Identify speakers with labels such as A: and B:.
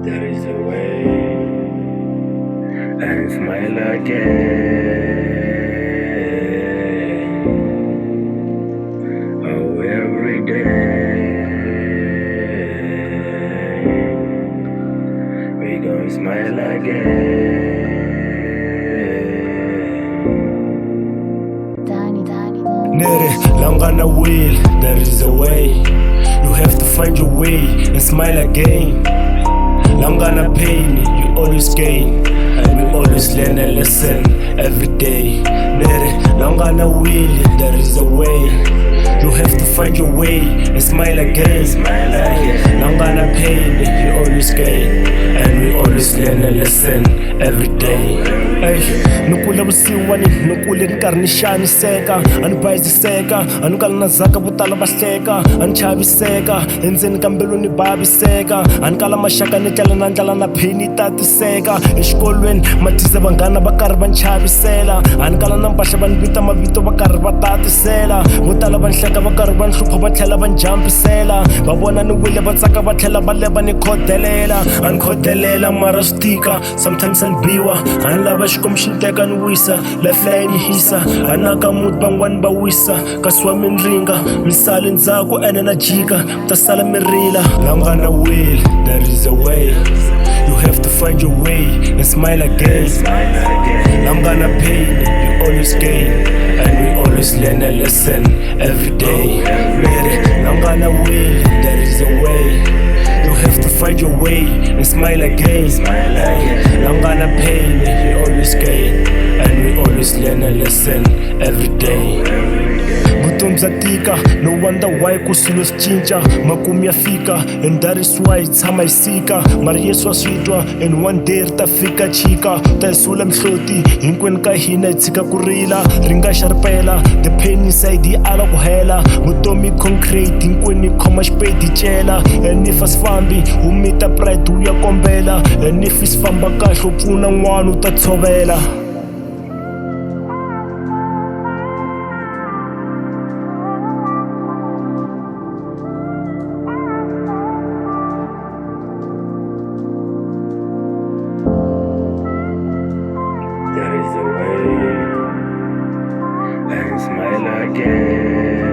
A: There is a way and smile again. Oh, every day we gon' smile again.
B: Nere, long on the wheel, there is a way. You have to find your way and smile again. Long on the pain, you always gain. And we always learn a lesson every day. Nere, long on the wheel, there is a way. You have to find your way and smile again. Long on the pain, you always gain. And we always learn a lesson every day. Ay, nukule vusiwani, nukule nkarhi ni xaniseka, a ni bayiziseka, a ni kala na zaka vo tala va hleka, a ni chaviseka, endzeni ka mbilu ni vaviseka, a ni kala maxaka ni tlela na ndlela na phini yi tatiseka, exikolweni matize vanghana va karhi va ni chavisela, a ni kala na mpahla va ni vita mavito va karhi va tatisela, vo tala va ni hleka va karhi va ni hlupha va tlhela va ni jampisela, va vona ni wile va tsaka va tlhela va leva ni khodelela, a ni khodelela mara swi tika, sometimes a ni biwa, a ni lava xikwembu xi ni teka ni wisa, life leyi ni hisa, a naka muti van'wani va wisa, kasi wa mi ni ringa, mi sale ndzhaku ene na jika, ta sala mi rila. Long on the wheel, there is a way. You have to find your way and smile again. Long on the pain, you always gain, and we always learn a lesson every day. Long on the wheel, there is a way. You have to find your way and smile again. Long on the pain, you always gain, and we always learn a lesson every day. Vutomi bya tika, no wonder why ku swilo swi cinca, makumu ya fika, and that is why hi tshama hi sika, mara Yesu wa swi twa, and one day ri ta fika chika, ta hi sula mihloti, hinkwenu ka hina hi tshika ku rila, ri nga xaripela, the pain inside yi ala ku hela, vutomi concrete, hinkwenu hi khoma xipedi hi cela, and if a swi fambi, wu mita pride wu ya kombela, and if swi famba kahle u pfuna n'wana u ta tshovela.
A: There is a way and smile again.